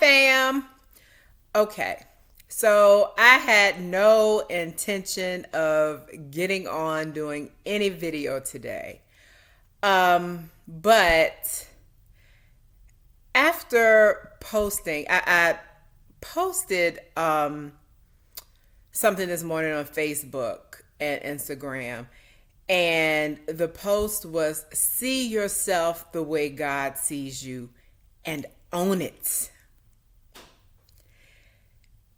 fam. Okay, so I had no intention of getting on doing any video today. But after posting, I posted something this morning on Facebook and Instagram. And the post was, see yourself the way God sees you and own it.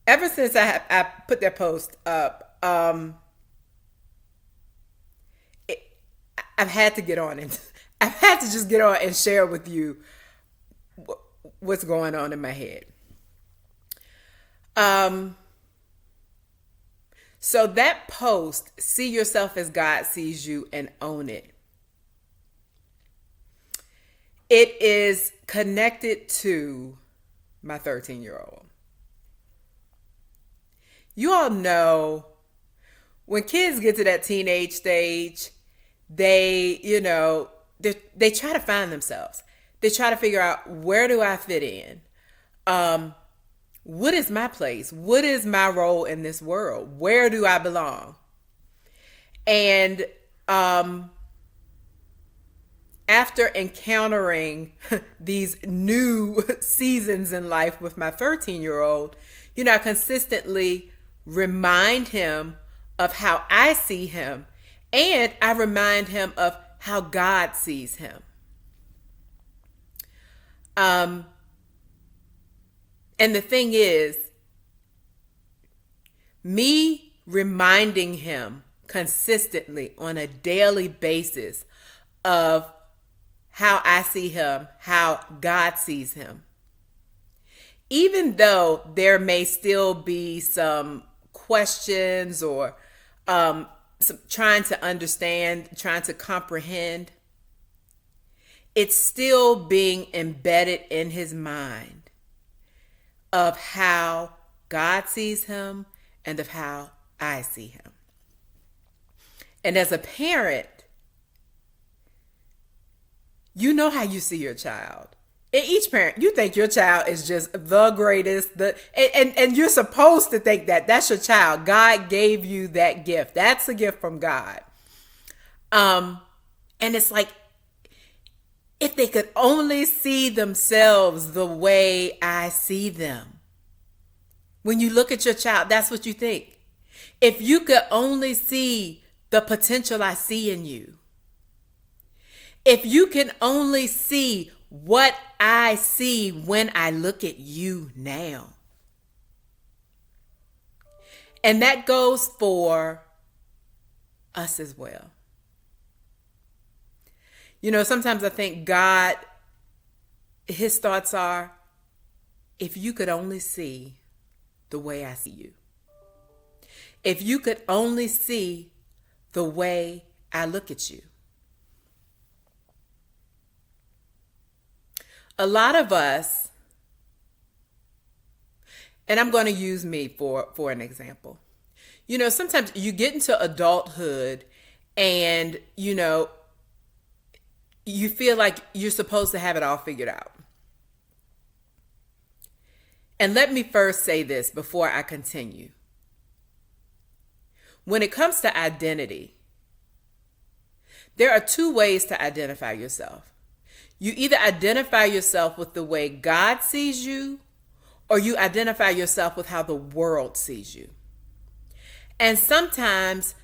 Ever since I put that post up, I've had to get on and I've had to just get on and share with you what's going on in my head. So that post, see yourself as God sees you and own it. It is connected to my 13-year-old. You all know when kids get to that teenage stage, they try to find themselves. They try to figure out, where do I fit in? What is my place? What is my role in this world? Where do I belong? And after encountering these new seasons in life with my 13-year-old, I consistently remind him of how I see him, and I remind him of how God sees him. And the thing is, me reminding him consistently on a daily basis of how I see him, how God sees him, even though there may still be some questions or some trying to understand, trying to comprehend, it's still being embedded in his mind of how God sees him and of how I see him. And as a parent, you know how you see your child. And each parent, you think your child is just the greatest, and you're supposed to think that that's your child. God gave you that gift. That's a gift from God. And it's like, if they could only see themselves the way I see them. When you look at your child, that's what you think. If you could only see the potential I see in you. If you can only see what I see when I look at you now. And that goes for us as well. Sometimes I think God, his thoughts are, if you could only see the way I see you. If you could only see the way I look at you. A lot of us, and I'm going to use me for an example. Sometimes you get into adulthood and, you feel like you're supposed to have it all figured out. And let me first say this before I continue. When it comes to identity, there are two ways to identify yourself. You either identify yourself with the way God sees you, or you identify yourself with how the world sees you. And sometimes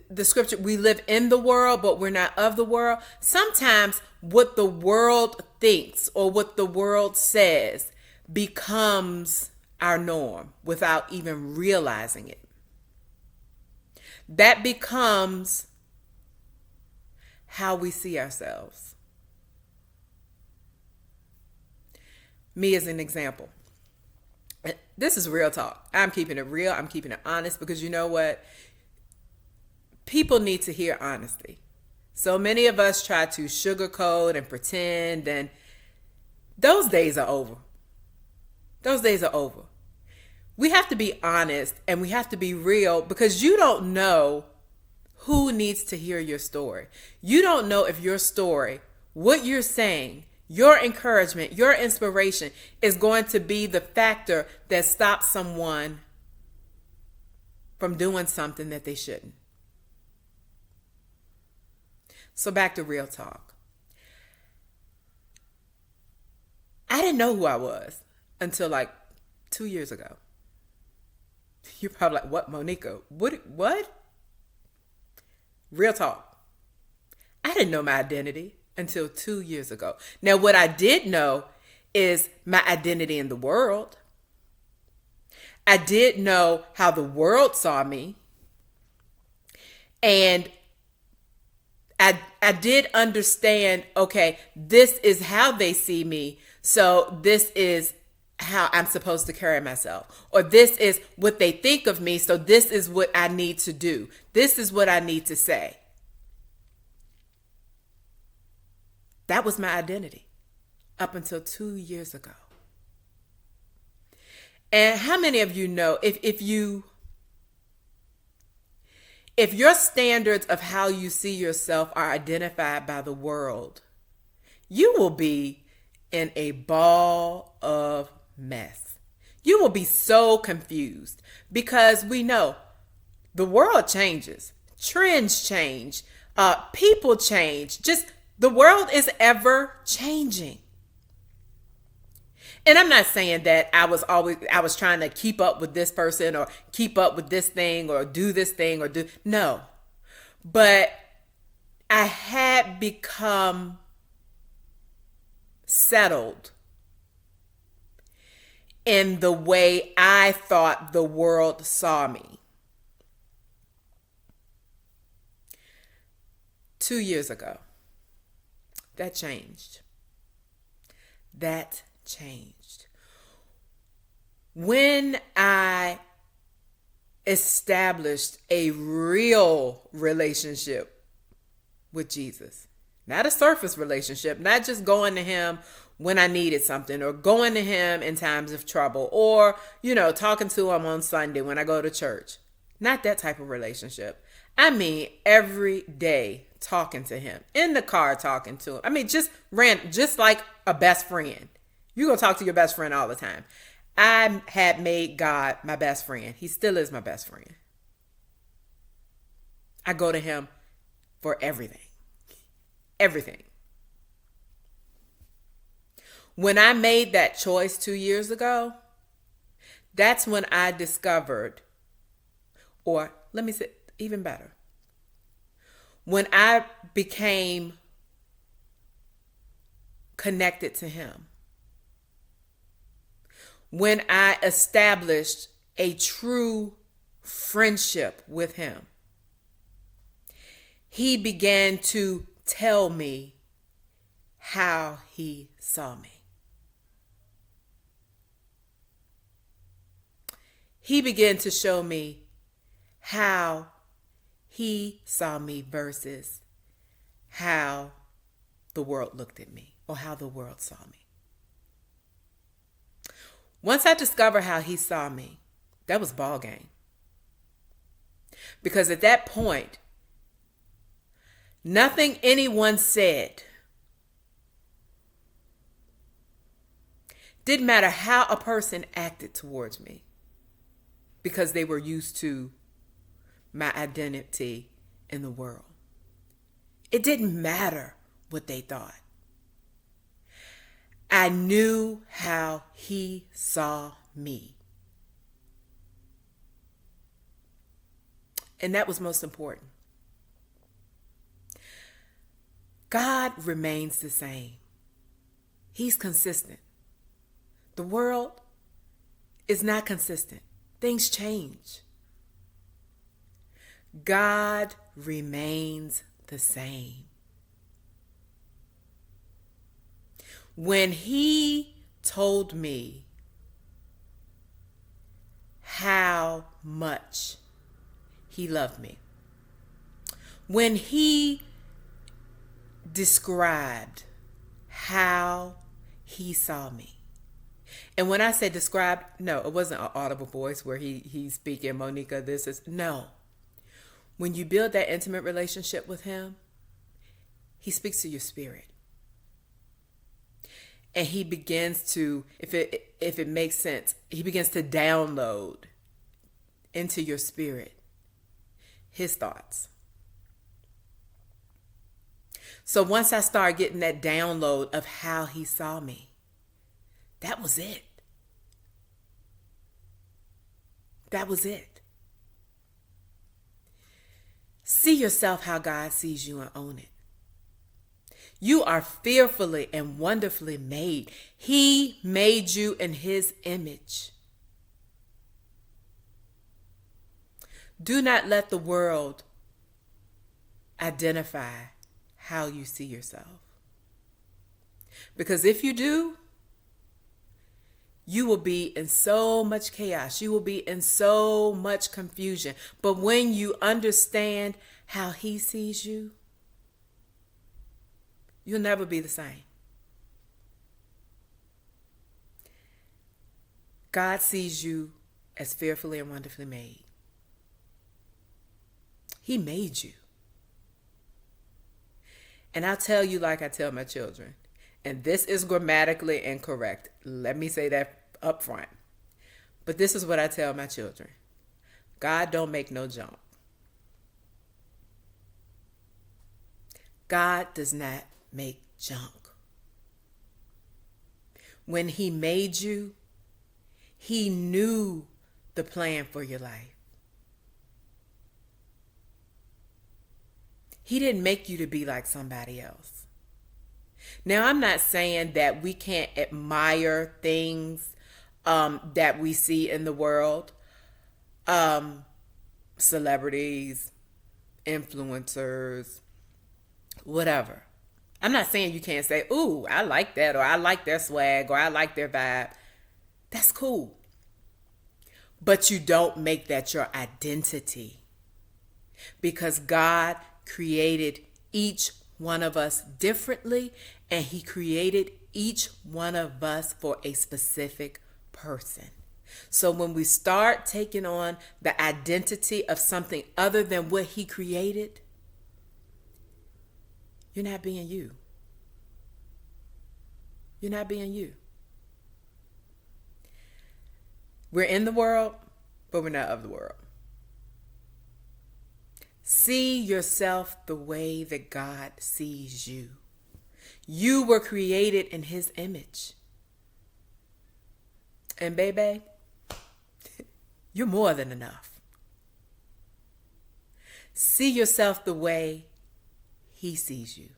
the scripture, we live in the world, but we're not of the world. Sometimes what the world thinks or what the world says becomes our norm without even realizing it. That becomes how we see ourselves. Me as an example. This is real talk. I'm keeping it real. I'm keeping it honest because you know what? People need to hear honesty. So many of us try to sugarcoat and pretend, and those days are over. Those days are over. We have to be honest and we have to be real because you don't know who needs to hear your story. You don't know if your story, what you're saying, Your encouragement, your inspiration is going to be the factor that stops someone from doing something that they shouldn't. So back to real talk. I didn't know who I was until like 2 years ago. You're probably like, what, Monica? What? Real talk. I didn't know my identity until 2 years ago. Now, what I did know is my identity in the world. I did know how the world saw me. And I did understand, okay, this is how they see me. So this is how I'm supposed to carry myself. Or this is what they think of me. So this is what I need to do. This is what I need to say. That was my identity up until 2 years ago. And how many of you know if your standards of how you see yourself are identified by the world, you will be in a ball of mess. You will be so confused because we know the world changes, trends change, people change. Just the world is ever changing. And I'm not saying that I was trying to keep up with this person or keep up with this thing or do this thing or do, no. But I had become settled in the way I thought the world saw me. 2 years ago, that changed. That changed. When I established a real relationship with Jesus, not a surface relationship, not just going to him when I needed something or going to him in times of trouble or, talking to him on Sunday when I go to church. Not that type of relationship. I mean, every day talking to him, in the car talking to him. I mean, just like a best friend. You're going to talk to your best friend all the time. I had made God my best friend. He still is my best friend. I go to him for everything. Everything. When I made that choice 2 years ago, that's when I discovered, or let me say even better, when I became connected to him. When I established a true friendship with him, he began to tell me how he saw me. He began to show me how he saw me versus how the world looked at me or how the world saw me. Once I discovered how he saw me, that was ball game. Because at that point, nothing anyone said, didn't matter how a person acted towards me, because they were used to my identity in the world. It didn't matter what they thought. I knew how he saw me. And that was most important. God remains the same. He's consistent. The world is not consistent. Things change. God remains the same. When he told me how much he loved me, when he described how he saw me, and when I say described, no, it wasn't an audible voice where he's speaking, Monica, this is, no. When you build that intimate relationship with him, he speaks to your spirit. And he begins to, if it makes sense, he begins to download into your spirit his thoughts. So once I started getting that download of how he saw me, that was it. That was it. See yourself how God sees you and own it. You are fearfully and wonderfully made. He made you in his image. Do not let the world identify how you see yourself. Because if you do, you will be in so much chaos. You will be in so much confusion. But when you understand how he sees you, you'll never be the same. God sees you as fearfully and wonderfully made. He made you. And I'll tell you like I tell my children, and this is grammatically incorrect. Let me say that up front. But this is what I tell my children. God don't make no junk. God does not make junk. When he made you, he knew the plan for your life. He didn't make you to be like somebody else. Now, I'm not saying that we can't admire things that we see in the world. Celebrities, influencers, whatever. I'm not saying you can't say, ooh, I like that, or I like their swag, or I like their vibe. That's cool. But you don't make that your identity. Because God created each one of us differently, and he created each one of us for a specific person. So when we start taking on the identity of something other than what he created, you're not being you. You're not being you. We're in the world, but we're not of the world. See yourself the way that God sees you. You were created in his image. And baby, you're more than enough. See yourself the way he sees you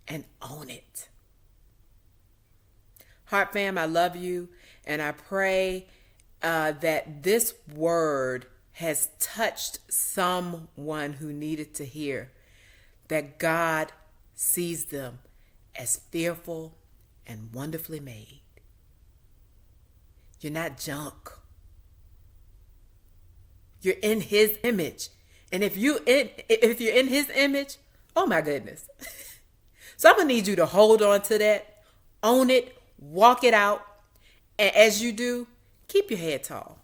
and own it. Heart fam, I love you, and I pray that this word has touched someone who needed to hear that God sees them as fearful and wonderfully made. You're not junk. You're in his image. And if you're in his image, oh my goodness. So I'm going to need you to hold on to that, own it, walk it out. And as you do, keep your head tall.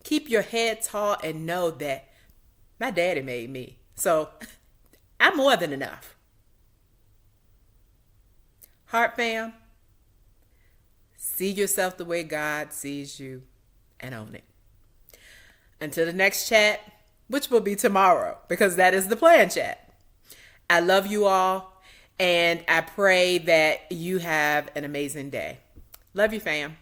Keep your head tall and know that my daddy made me. So I'm more than enough. Heart fam, see yourself the way God sees you and own it. Until the next chat, which will be tomorrow, because that is the plan chat. I love you all, and I pray that you have an amazing day. Love you, fam.